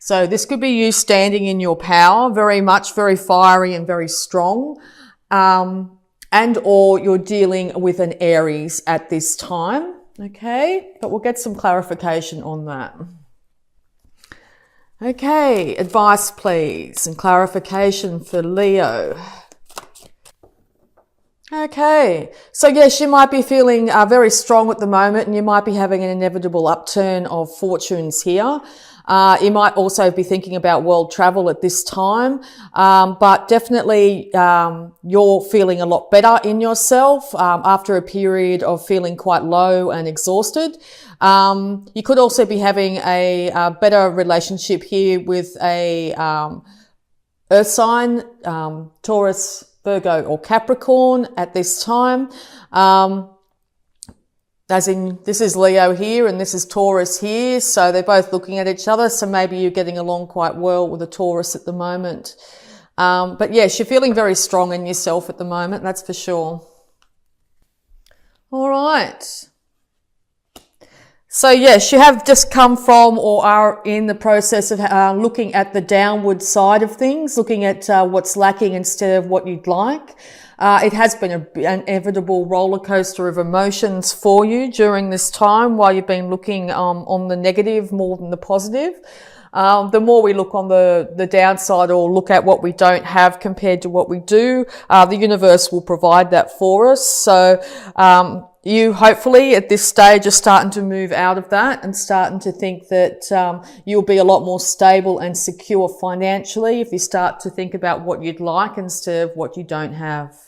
So this could be you standing in your power, very much, very fiery and very strong. And or you're dealing with an Aries at this time. Okay, but we'll get some clarification on that. Okay, advice please and clarification for Leo. Okay, so yes, you might be feeling very strong at the moment and you might be having an inevitable upturn of fortunes here. You might also be thinking about world travel at this time, but definitely you're feeling a lot better in yourself after a period of feeling quite low and exhausted. You could also be having a better relationship here with a earth sign, Taurus, Virgo or Capricorn at this time. As in, this is Leo here and this is Taurus here. So they're both looking at each other. So maybe you're getting along quite well with a Taurus at the moment. But yes, you're feeling very strong in yourself at the moment. That's for sure. All right. So yes, you have just come from or are in the process of looking at the downward side of things, looking at what's lacking instead of what you'd like. It has been an inevitable roller coaster of emotions for you during this time while you've been looking on the negative more than the positive. The more we look on the downside or look at what we don't have compared to what we do, the universe will provide that for us. So you hopefully at this stage are starting to move out of that and starting to think that you'll be a lot more stable and secure financially if you start to think about what you'd like instead of what you don't have.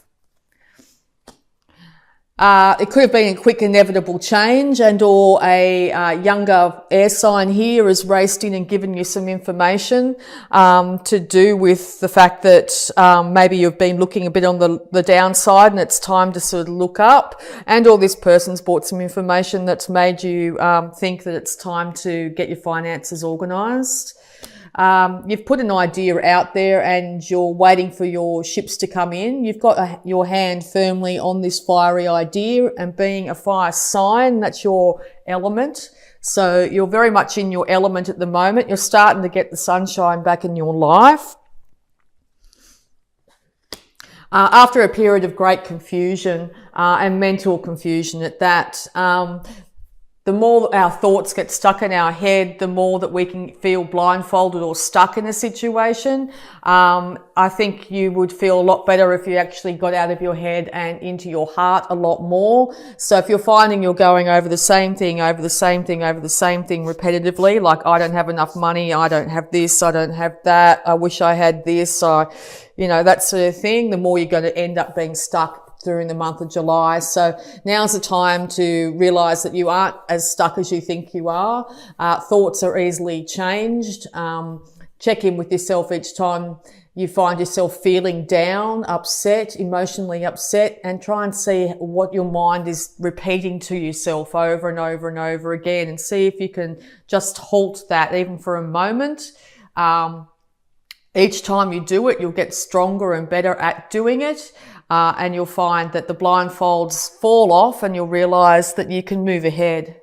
It could have been a quick inevitable change and or a younger air sign here has raced in and given you some information to do with the fact that maybe you've been looking a bit on the downside and it's time to sort of look up, and or this person's brought some information that's made you think that it's time to get your finances organised. You've put an idea out there and you're waiting for your ships to come in. You've got your hand firmly on this fiery idea, and being a fire sign, that's your element. So you're very much in your element at the moment. You're starting to get the sunshine back in your life. After a period of great confusion and mental confusion at that, the more our thoughts get stuck in our head, the more that we can feel blindfolded or stuck in a situation. I think you would feel a lot better if you actually got out of your head and into your heart a lot more. So if you're finding you're going over the same thing, over the same thing, over the same thing repetitively, like I don't have enough money, I don't have this, I don't have that, I wish I had this, that sort of thing, the more you're going to end up being stuck during the month of July. So now's the time to realize that you aren't as stuck as you think you are. Thoughts are easily changed. Check in with yourself each time you find yourself feeling down, upset, emotionally upset, and try and see what your mind is repeating to yourself over and over and over again, and see if you can just halt that even for a moment. Each time you do it, you'll get stronger and better at doing it. And you'll find that the blindfolds fall off and you'll realize that you can move ahead.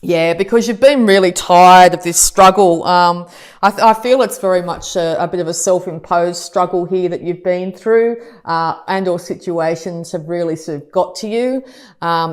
Yeah, because you've been really tired of this struggle. I feel it's very much a bit of a self-imposed struggle here that you've been through, and or situations have really sort of got to you.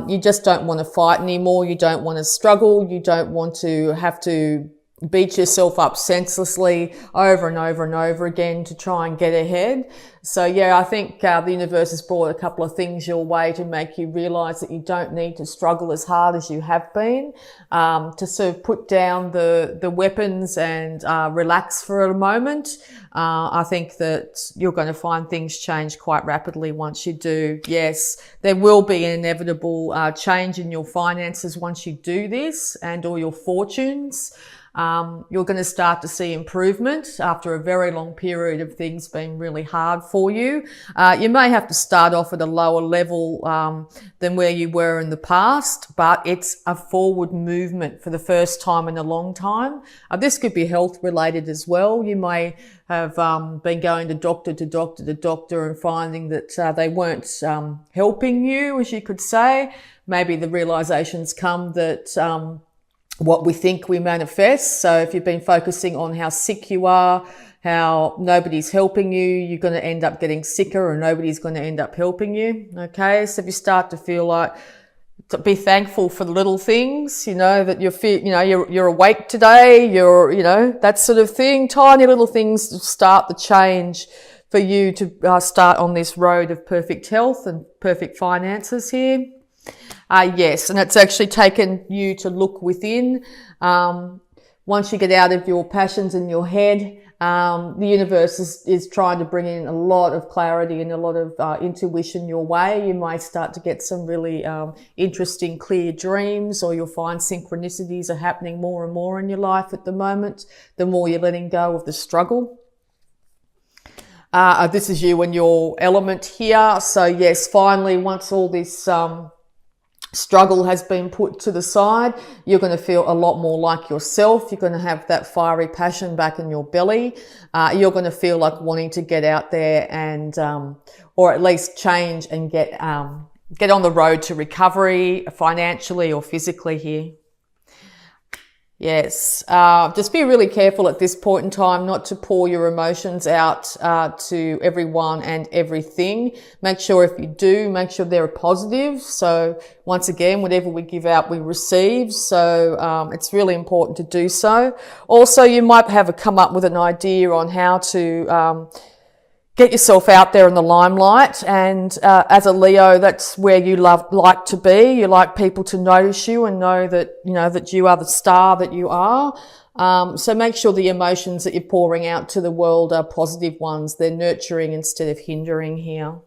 You just don't want to fight anymore. You don't want to struggle. You don't want to have to beat yourself up senselessly over and over and over again to try and get ahead. So yeah, I think the universe has brought a couple of things your way to make you realize that you don't need to struggle as hard as you have been, to sort of put down the weapons and relax for a moment. I think that you're going to find things change quite rapidly once you do. Yes, there will be an inevitable change in your finances once you do this, and all your fortunes. You're going to start to see improvement after a very long period of things being really hard for you. You may have to start off at a lower level than where you were in the past, but it's a forward movement for the first time in a long time. This could be health related as well. You may have been going to doctor and finding that they weren't helping you, as you could say. Maybe the realizations come that what we think we manifest. So if you've been focusing on how sick you are, how nobody's helping you, you're going to end up getting sicker, or nobody's going to end up helping you. Okay. So if you start to feel like, to be thankful for the little things, that you're awake today, that sort of thing. Tiny little things to start the change for you to start on this road of perfect health and perfect finances here. Yes, and it's actually taken you to look within. Once you get out of your passions in your head, the universe is trying to bring in a lot of clarity and a lot of intuition your way. You might start to get some really interesting, clear dreams, or you'll find synchronicities are happening more and more in your life at the moment, the more you're letting go of the struggle. This is you and your element here. So yes, finally, once all this struggle has been put to the side, you're going to feel a lot more like yourself. You're going to have that fiery passion back in your belly. You're going to feel like wanting to get out there and, or at least change and get on the road to recovery, financially or physically here. Yes, just be really careful at this point in time not to pour your emotions out to everyone and everything. Make sure if you do, make sure they're positive. So once again, whatever we give out, we receive. So it's really important to do so. Also, you might have come up with an idea on how to get yourself out there in the limelight, and as a Leo, that's where you like to be. You like people to notice you and know that that you are the star that you are. So make sure the emotions that you're pouring out to the world are positive ones. They're nurturing instead of hindering here.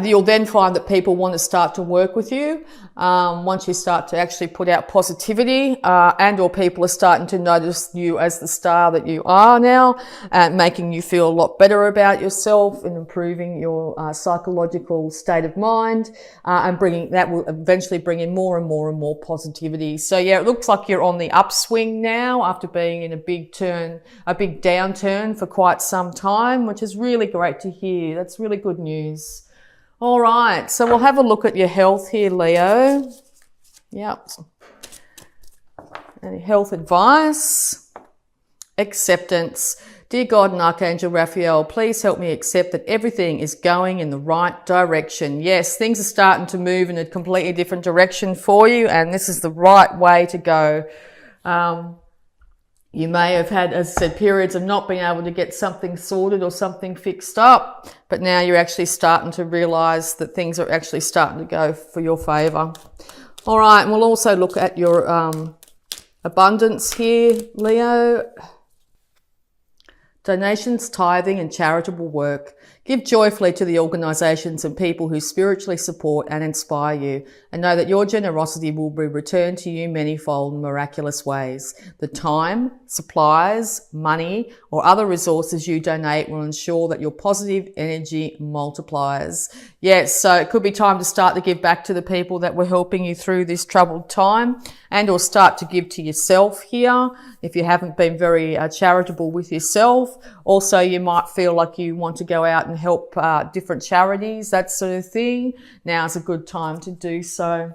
You'll then find that people want to start to work with you once you start to actually put out positivity, and or people are starting to notice you as the star that you are now, making you feel a lot better about yourself and improving your psychological state of mind, and that will eventually bring in more and more and more positivity. So yeah, it looks like you're on the upswing now after being in a big downturn for quite some time, which is really great to hear. That's really good news. All right, so we'll have a look at your health here, Leo. Yep. Any health advice? Acceptance. Dear God and Archangel Raphael, please help me accept that everything is going in the right direction. Yes, things are starting to move in a completely different direction for you, and this is the right way to go. You may have had, as I said, periods of not being able to get something sorted or something fixed up, but now you're actually starting to realize that things are actually starting to go for your favor. All right, and we'll also look at your abundance here, Leo. Donations, tithing and charitable work. Give joyfully to the organisations and people who spiritually support and inspire you, and know that your generosity will be returned to you manyfold in miraculous ways. The time, supplies, money or other resources you donate will ensure that your positive energy multiplies. Yes, so it could be time to start to give back to the people that were helping you through this troubled time, and or start to give to yourself here if you haven't been very charitable with yourself. Also, you might feel like you want to go out and help different charities, that sort of thing. Now's a good time to do so.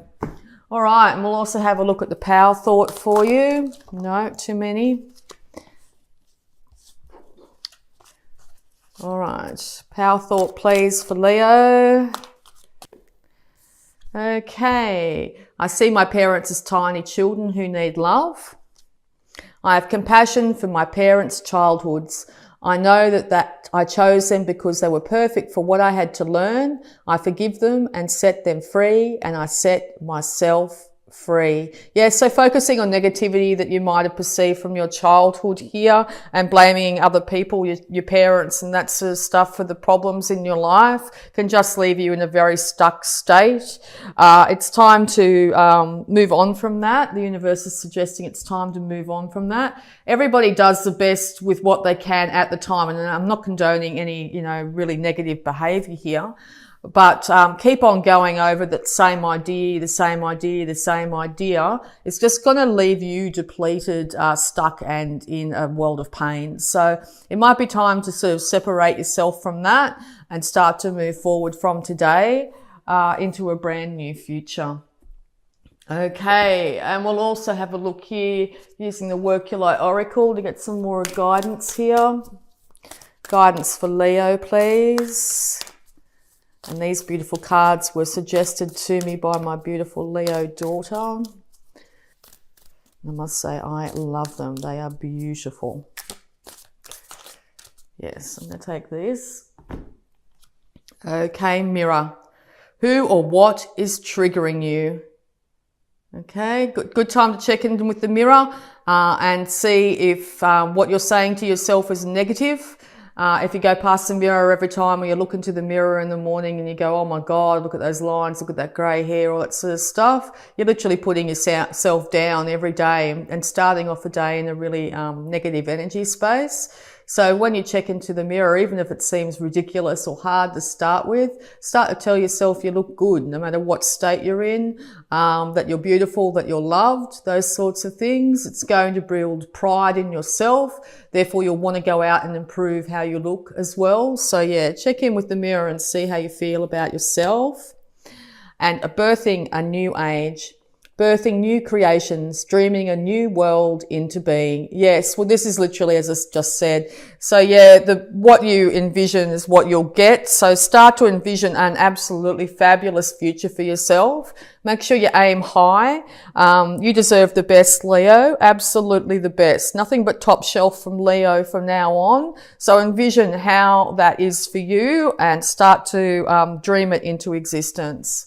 All right, and we'll also have a look at the power thought for you. No, too many. All right, power thought please for Leo. Okay, I see my parents as tiny children who need love. I have compassion for my parents' childhoods. I know that I chose them because they were perfect for what I had to learn. I forgive them and set them free, and I set myself free. Yeah, so focusing on negativity that you might have perceived from your childhood here and blaming other people, your parents and that sort of stuff for the problems in your life can just leave you in a very stuck state. It's time to move on from that. The universe is suggesting it's time to move on from that. Everybody does the best with what they can at the time, and I'm not condoning any, really negative behavior here. But keep on going over that same idea, the same idea, the same idea. It's just going to leave you depleted, stuck and in a world of pain. So it might be time to sort of separate yourself from that and start to move forward from today into a brand new future. Okay, and we'll also have a look here using the Work Your Light Oracle to get some more guidance here. Guidance for Leo, please. And these beautiful cards were suggested to me by my beautiful Leo daughter. I must say, I love them. They are beautiful. Yes, I'm going to take this. Okay, mirror. Who or what is triggering you? Okay, good time to check in with the mirror and see if what you're saying to yourself is negative. If you go past the mirror every time, or you look into the mirror in the morning and you go, oh my God, look at those lines, look at that grey hair, all that sort of stuff, you're literally putting yourself down every day and starting off the day in a really negative energy space. So when you check into the mirror, even if it seems ridiculous or hard to start with, start to tell yourself you look good no matter what state you're in, that you're beautiful, that you're loved, those sorts of things. It's going to build pride in yourself. Therefore, you'll want to go out and improve how you look as well. So yeah, check in with the mirror and see how you feel about yourself. And birthing a new age. Birthing new creations, dreaming a new world into being. Yes, well, this is literally as I just said. So yeah, what you envision is what you'll get. So start to envision an absolutely fabulous future for yourself. Make sure you aim high. You deserve the best, Leo. Absolutely the best. Nothing but top shelf from Leo from now on. So envision how that is for you and start to dream it into existence.